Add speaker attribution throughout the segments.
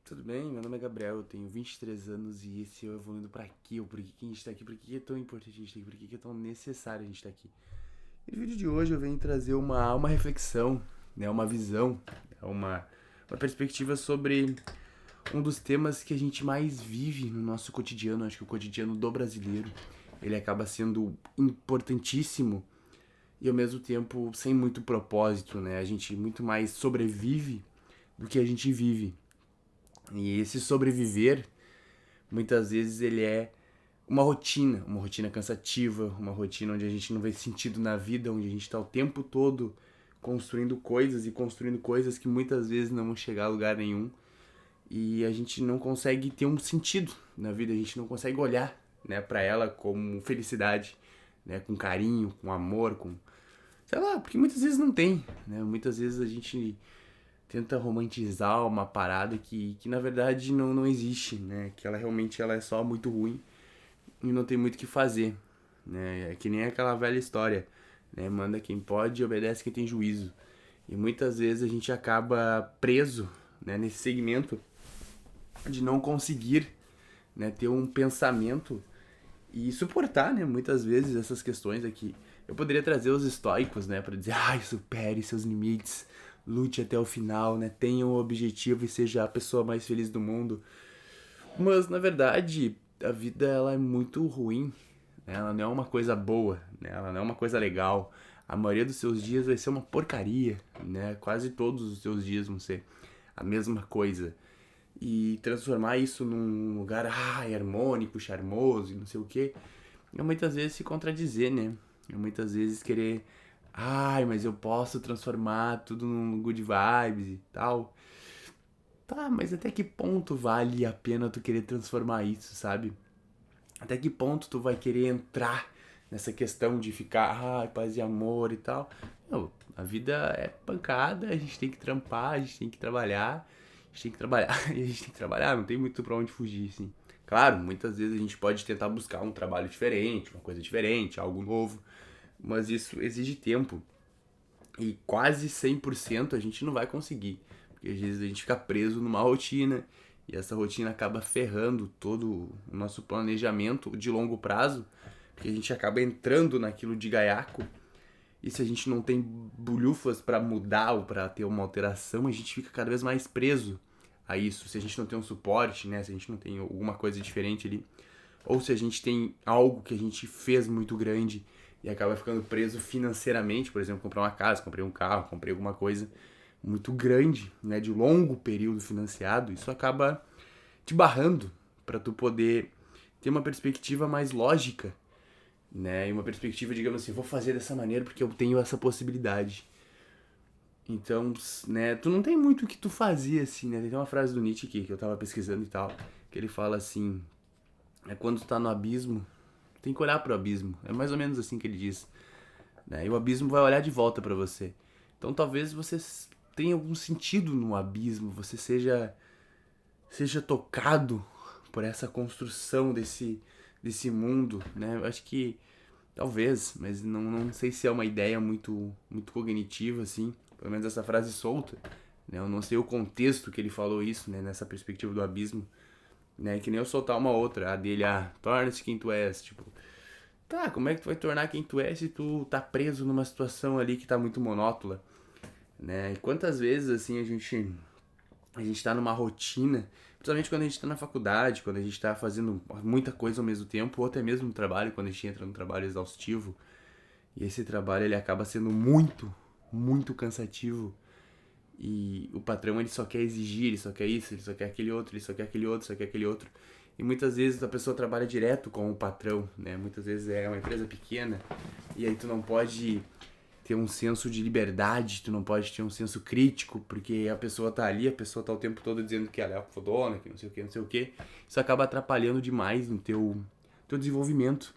Speaker 1: Tudo bem? Meu nome é Gabriel, eu tenho 23 anos e esse é o Evoluindo Pra Quê? O porquê que a gente tá aqui, por que é tão importante a gente estar aqui, por que é tão necessário a gente estar aqui. E no vídeo de hoje eu venho trazer uma reflexão, né, uma visão, uma perspectiva sobre um dos temas que a gente mais vive no nosso cotidiano, acho que o cotidiano do brasileiro. Ele acaba sendo importantíssimo e ao mesmo tempo sem muito propósito, né? A gente muito mais sobrevive do que a gente vive. E esse sobreviver, muitas vezes ele é uma rotina cansativa, uma rotina onde a gente não vê sentido na vida, onde a gente está o tempo todo construindo coisas que muitas vezes não vão chegar a lugar nenhum e a gente não consegue ter um sentido na vida, a gente não consegue olhar, né, para ela como felicidade, né, com carinho, com amor, com sei lá, porque muitas vezes não tem, né? Muitas vezes a gente tenta romantizar uma parada que na verdade não existe, né? Que ela é só muito ruim e não tem muito o que fazer, né? É que nem aquela velha história, né? Manda quem pode e obedece quem tem juízo. E muitas vezes a gente acaba preso, né, nesse segmento de não conseguir, né, ter um pensamento e suportar, né, muitas vezes essas questões aqui. Eu poderia trazer os estoicos, né, para dizer, ai, supere seus limites, lute até o final, né, tenha um objetivo e seja a pessoa mais feliz do mundo. Mas na verdade, a vida ela é muito ruim, né? Ela não é uma coisa boa, né? Ela não é uma coisa legal. A maioria dos seus dias vai ser uma porcaria, né? Quase todos os seus dias vão ser a mesma coisa. E transformar isso num lugar harmônico, charmoso e não sei o que, é muitas vezes se contradizer, né? É muitas vezes querer, mas eu posso transformar tudo num good vibes e tal. Tá, mas até que ponto vale a pena tu querer transformar isso, sabe? Até que ponto tu vai querer entrar nessa questão de ficar, paz e amor e tal. Não, a vida é pancada, a gente tem que trampar, a gente tem que trabalhar, a gente tem que trabalhar e a gente tem que trabalhar, não tem muito pra onde fugir, assim. Claro, muitas vezes a gente pode tentar buscar um trabalho diferente, uma coisa diferente, algo novo, mas isso exige tempo. E quase 100% a gente não vai conseguir. Porque às vezes a gente fica preso numa rotina e essa rotina acaba ferrando todo o nosso planejamento de longo prazo, porque a gente acaba entrando naquilo de gaiaco. E se a gente não tem bulhufas para mudar ou para ter uma alteração, a gente fica cada vez mais preso a isso. Se a gente não tem um suporte, né? Se a gente não tem alguma coisa diferente ali, ou se a gente tem algo que a gente fez muito grande e acaba ficando preso financeiramente, por exemplo, comprar uma casa, comprei um carro, comprei alguma coisa muito grande, né, de longo período financiado, isso acaba te barrando para tu poder ter uma perspectiva mais lógica, né, e uma perspectiva, digamos assim, vou fazer dessa maneira porque eu tenho essa possibilidade. Então, né, tu não tem muito o que tu fazer assim, né? Tem uma frase do Nietzsche aqui que eu tava pesquisando e tal, que ele fala assim, é quando tu tá no abismo, tem que olhar pro abismo. É mais ou menos assim que ele diz, né? E o abismo vai olhar de volta para você. Então talvez você tenha algum sentido no abismo, você seja tocado por essa construção desse mundo, né? Eu acho que talvez, mas não sei se é uma ideia muito cognitiva assim, pelo menos essa frase solta, né? Eu não sei o contexto que ele falou isso, né, nessa perspectiva do abismo, né? Que nem eu soltar uma outra, a dele, torna-se quem tu és, tipo, tá, como é que tu vai tornar quem tu é se tu tá preso numa situação ali que tá muito monótona, né? E quantas vezes, assim, a gente tá numa rotina, principalmente quando a gente tá na faculdade, quando a gente tá fazendo muita coisa ao mesmo tempo, ou até mesmo no trabalho, quando a gente entra num trabalho exaustivo, e esse trabalho ele acaba sendo muito cansativo, e o patrão ele só quer exigir, ele só quer isso, ele só quer aquele outro, ele só quer aquele outro, só quer aquele outro. E muitas vezes a pessoa trabalha direto com o patrão, né? Muitas vezes é uma empresa pequena e aí tu não pode ter um senso de liberdade, tu não pode ter um senso crítico, porque a pessoa tá ali, a pessoa tá o tempo todo dizendo que ela é a fodona, que não sei o que, não sei o que. Isso acaba atrapalhando demais no teu desenvolvimento.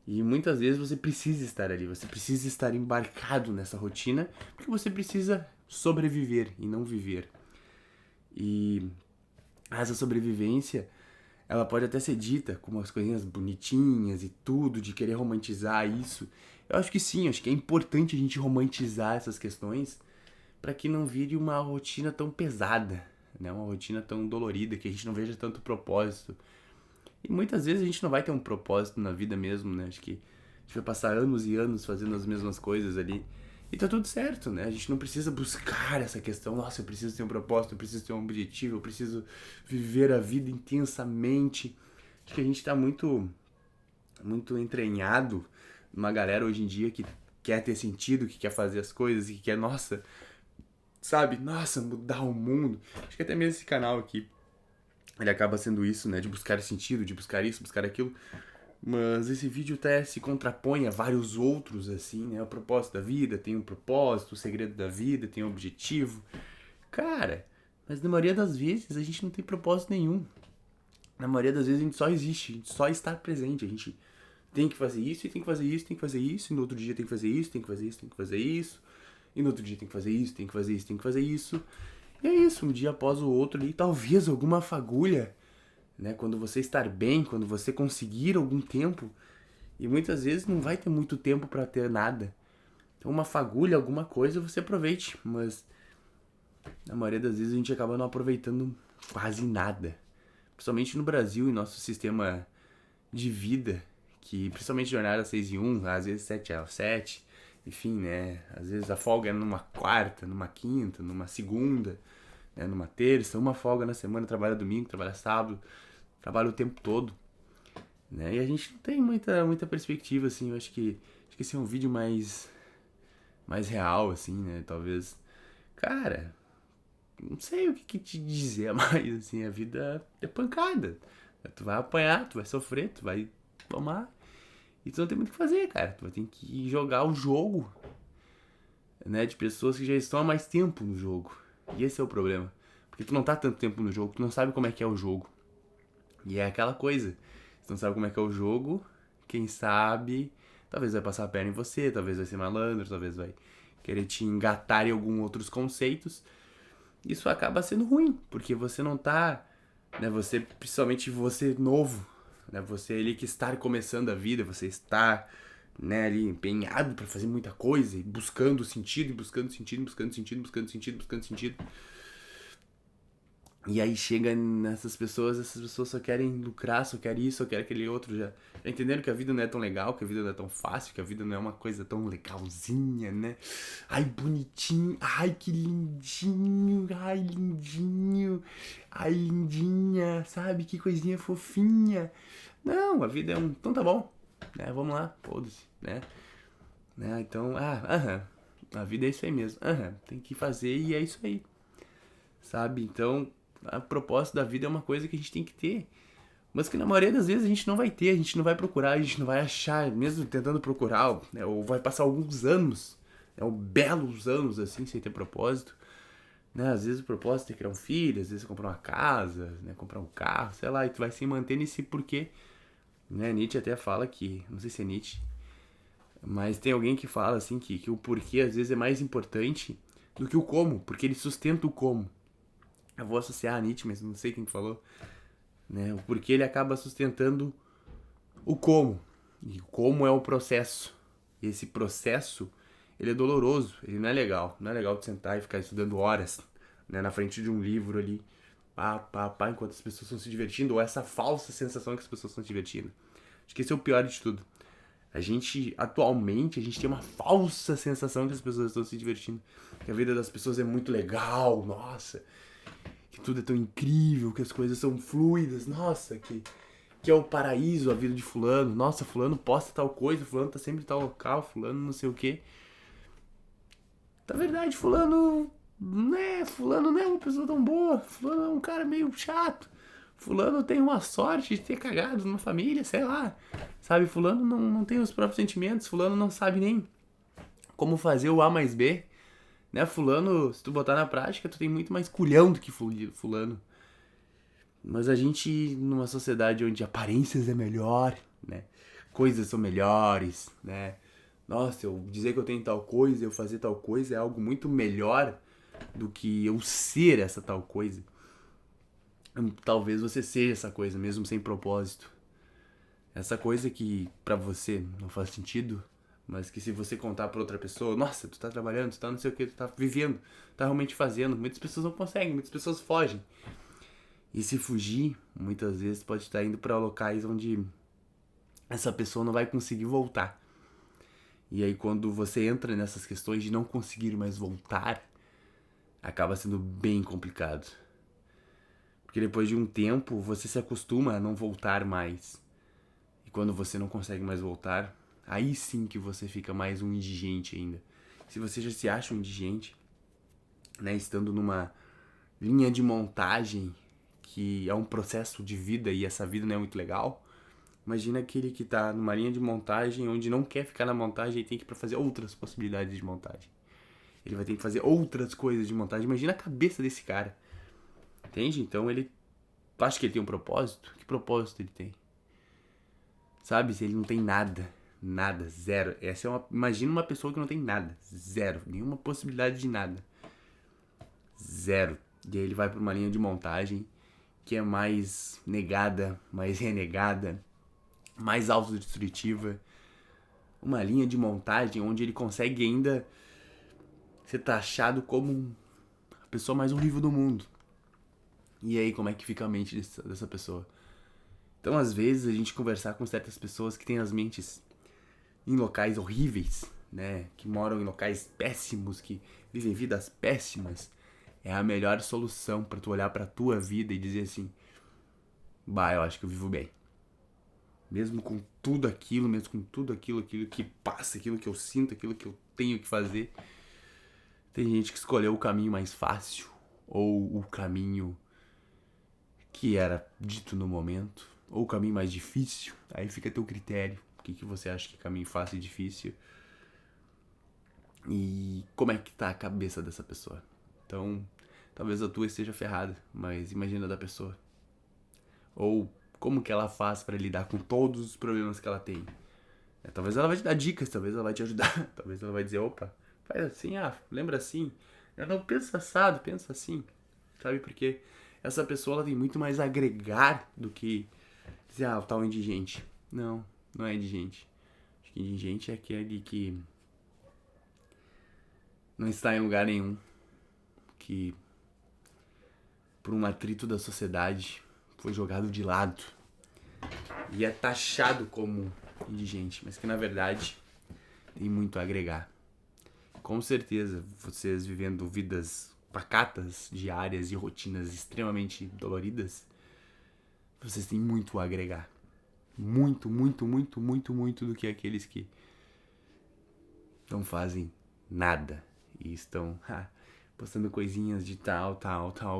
Speaker 1: E muitas vezes você precisa estar ali, você precisa estar embarcado nessa rotina, porque você precisa sobreviver e não viver. E essa sobrevivência, ela pode até ser dita com umas coisinhas bonitinhas e tudo, de querer romantizar isso. Eu acho que sim, acho que é importante a gente romantizar essas questões para que não vire uma rotina tão pesada, né? Uma rotina tão dolorida, que a gente não veja tanto propósito. E muitas vezes a gente não vai ter um propósito na vida mesmo, né? Acho que a gente vai passar anos e anos fazendo as mesmas coisas ali. E tá tudo certo, né? A gente não precisa buscar essa questão, nossa, eu preciso ter um propósito, eu preciso ter um objetivo, eu preciso viver a vida intensamente. Acho que a gente tá muito entranhado numa galera hoje em dia que quer ter sentido, que quer fazer as coisas, que quer, nossa, sabe? Nossa, mudar o mundo. Acho que até mesmo esse canal aqui, ele acaba sendo isso, né? De buscar sentido, de buscar isso, buscar aquilo. Mas esse vídeo até se contrapõe a vários outros, assim, né? O propósito da vida, tem um propósito, o segredo da vida, tem um objetivo. Cara, mas na maioria das vezes a gente não tem propósito nenhum. Na maioria das vezes a gente só existe, a gente só está presente. A gente tem que fazer isso, e tem que fazer isso, tem que fazer isso, e no outro dia tem que fazer isso, tem que fazer isso, tem que fazer isso, e no outro dia tem que fazer isso, tem que fazer isso, tem que fazer isso. E é isso, um dia após o outro ali, talvez alguma fagulha, né? Quando você estar bem, quando você conseguir algum tempo, e muitas vezes não vai ter muito tempo para ter nada. Então uma fagulha, alguma coisa, você aproveite, mas na maioria das vezes a gente acaba não aproveitando quase nada. Principalmente no Brasil e nosso sistema de vida, que principalmente jornada 6 e 1, às vezes 7 a 7, enfim, né? Às vezes a folga é numa quarta, numa quinta, numa segunda, né? Numa terça, uma folga na semana, trabalha domingo, trabalha sábado, trabalha o tempo todo, né? E a gente não tem muita perspectiva, assim. Eu acho que esse é um vídeo mais real, assim, né? Talvez, cara, não sei o que te dizer mais, assim. A vida é pancada. Tu vai apanhar, tu vai sofrer, tu vai tomar. E tu não tem muito o que fazer, cara. Tu vai ter que jogar o jogo, né? De pessoas que já estão há mais tempo no jogo. E esse é o problema. Porque tu não tá tanto tempo no jogo, tu não sabe como é que é o jogo. E é aquela coisa. Tu não sabe como é que é o jogo, quem sabe, talvez vai passar a perna em você, talvez vai ser malandro, talvez vai querer te engatar em alguns outros conceitos. Isso acaba sendo ruim, porque você não tá, né, você, principalmente você novo, né, você ali que está começando a vida, você está, né, ali empenhado para fazer muita coisa e buscando sentido, e buscando sentido, buscando sentido, buscando sentido, buscando sentido. E aí chega nessas pessoas, essas pessoas só querem lucrar, só querem isso, só querem aquele outro. Já entenderam que a vida não é tão legal, que a vida não é tão fácil, que a vida não é uma coisa tão legalzinha, né? Ai, bonitinho, ai, que lindinho, ai, lindinho, ai, lindinha, sabe? Que coisinha fofinha. Não, a vida é um... Então tá bom, né? Vamos lá, foda-se, né? Então, a vida é isso aí mesmo. Tem que fazer e é isso aí, sabe? Então, a propósito da vida é uma coisa que a gente tem que ter, mas que na maioria das vezes a gente não vai ter, a gente não vai procurar, a gente não vai achar, mesmo tentando procurar, né? Ou vai passar alguns anos, né? Ou belos anos assim, sem ter propósito, né? Às vezes o propósito é criar um filho, às vezes é comprar uma casa, né? Comprar um carro, sei lá, e tu vai se manter nesse porquê, né? Nietzsche até fala que, não sei se é Nietzsche, mas tem alguém que fala assim que o porquê às vezes é mais importante do que o como, porque ele sustenta o como. Eu vou associar a Nietzsche, mas não sei quem falou, né? Porque ele acaba sustentando o como. E o como é o processo. E esse processo, ele é doloroso, ele não é legal. Não é legal de sentar e ficar estudando horas, né, na frente de um livro ali, enquanto as pessoas estão se divertindo, ou essa falsa sensação que as pessoas estão se divertindo. Acho que esse é o pior de tudo. Atualmente, a gente tem uma falsa sensação que as pessoas estão se divertindo. Que a vida das pessoas é muito legal, nossa, que tudo é tão incrível, que as coisas são fluidas, nossa, que é o paraíso a vida de fulano, nossa, fulano posta tal coisa, fulano tá sempre em tal local, fulano não sei o que. Na verdade, fulano não é uma pessoa tão boa, fulano é um cara meio chato, fulano tem uma sorte de ter cagado numa família, sei lá, sabe, fulano não tem os próprios sentimentos, fulano não sabe nem como fazer o A mais B, né, fulano, se tu botar na prática, tu tem muito mais culhão do que fulano. Mas a gente, numa sociedade onde aparências é melhor, né? Coisas são melhores, né? Nossa, eu dizer que eu tenho tal coisa, eu fazer tal coisa é algo muito melhor do que eu ser essa tal coisa. Talvez você seja essa coisa, mesmo sem propósito. Essa coisa que pra você não faz sentido, mas que se você contar pra outra pessoa, nossa, tu tá trabalhando, tu tá não sei o que, tu tá vivendo, tá realmente fazendo, muitas pessoas não conseguem, muitas pessoas fogem. E se fugir, muitas vezes pode estar indo pra locais onde essa pessoa não vai conseguir voltar. E aí quando você entra nessas questões de não conseguir mais voltar, acaba sendo bem complicado. Porque depois de um tempo, você se acostuma a não voltar mais. E quando você não consegue mais voltar, aí sim que você fica mais um indigente ainda. Se você já se acha um indigente, né, estando numa linha de montagem que é um processo de vida e essa vida não é muito legal, imagina aquele que tá numa linha de montagem onde não quer ficar na montagem e tem que ir pra fazer outras possibilidades de montagem. Ele vai ter que fazer outras coisas de montagem. Imagina a cabeça desse cara. Entende? Então ele... Tu acha que ele tem um propósito? Que propósito ele tem? Sabe? Se ele não tem nada. Nada. Zero. Essa é uma... Imagina uma pessoa que não tem nada. Zero. Nenhuma possibilidade de nada. Zero. E aí ele vai pra uma linha de montagem que é mais negada, mais renegada, mais autodestrutiva. Uma linha de montagem onde ele consegue ainda ser taxado como a pessoa mais horrível do mundo. E aí, como é que fica a mente dessa pessoa? Então, às vezes, a gente conversar com certas pessoas que têm as mentes em locais horríveis, né? Que moram em locais péssimos, que vivem vidas péssimas, é a melhor solução pra tu olhar pra tua vida e dizer assim: bah, eu acho que eu vivo bem. Mesmo com tudo aquilo, mesmo com tudo aquilo que passa, aquilo que eu sinto, aquilo que eu tenho que fazer. Tem gente que escolheu o caminho mais fácil, ou o caminho que era dito no momento, ou o caminho mais difícil. Aí fica a teu critério. O que você acha que é caminho fácil e difícil? E como é que tá a cabeça dessa pessoa? Então, talvez a tua esteja ferrada, mas imagina a da pessoa. Ou como que ela faz pra lidar com todos os problemas que ela tem. Talvez ela vai te dar dicas, talvez ela vai te ajudar, talvez ela vai dizer, opa, faz assim, lembra assim. Eu não pensa assado, pensa assim. Sabe, porque essa pessoa ela tem muito mais a agregar do que dizer, o tal indigente. Não, não é indigente. Acho que indigente é aquele que não está em lugar nenhum, que por um atrito da sociedade foi jogado de lado e é taxado como indigente, mas que na verdade tem muito a agregar. Com certeza, vocês vivendo vidas pacatas, diárias e rotinas extremamente doloridas, vocês têm muito a agregar. Muito, muito, muito, muito, muito do que aqueles que não fazem nada e estão postando coisinhas de tal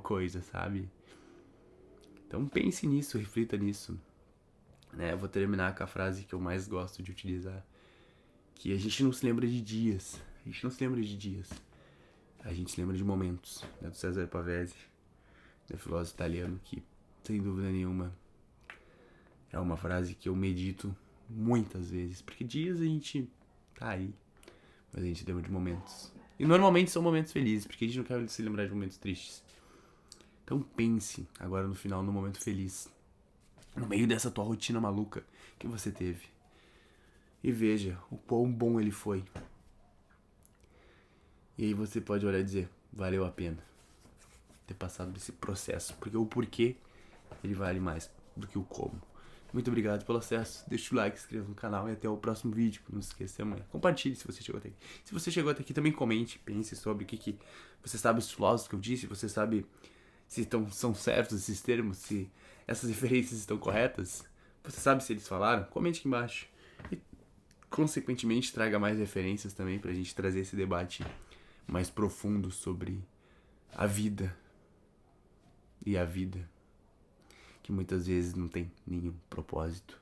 Speaker 1: coisa, sabe? Então pense nisso, reflita nisso. Né? Eu vou terminar com a frase que eu mais gosto de utilizar, que a gente não se lembra de dias. A gente não se lembra de dias. A gente se lembra de momentos. Né? Do Cesare Pavese, filósofo italiano, que, sem dúvida nenhuma, é uma frase que eu medito muitas vezes. Porque dias a gente tá aí, mas a gente lembra de momentos. E normalmente são momentos felizes, porque a gente não quer se lembrar de momentos tristes. Então pense agora no final, no momento feliz, no meio dessa tua rotina maluca que você teve. E veja o quão bom ele foi. E aí você pode olhar e dizer, valeu a pena ter passado desse processo. Porque o porquê, ele vale mais do que o como. Muito obrigado pelo acesso. Deixa o like, se inscreva no canal e até o próximo vídeo. Não se esqueça amanhã. Compartilhe se você chegou até aqui. Se você chegou até aqui, também comente. Pense sobre o que você sabe os filósofos que eu disse. Você sabe se são certos esses termos, se essas referências estão corretas. Você sabe se eles falaram? Comente aqui embaixo. E, consequentemente, traga mais referências também pra gente trazer esse debate mais profundo sobre a vida. E a vida que muitas vezes não tem nenhum propósito.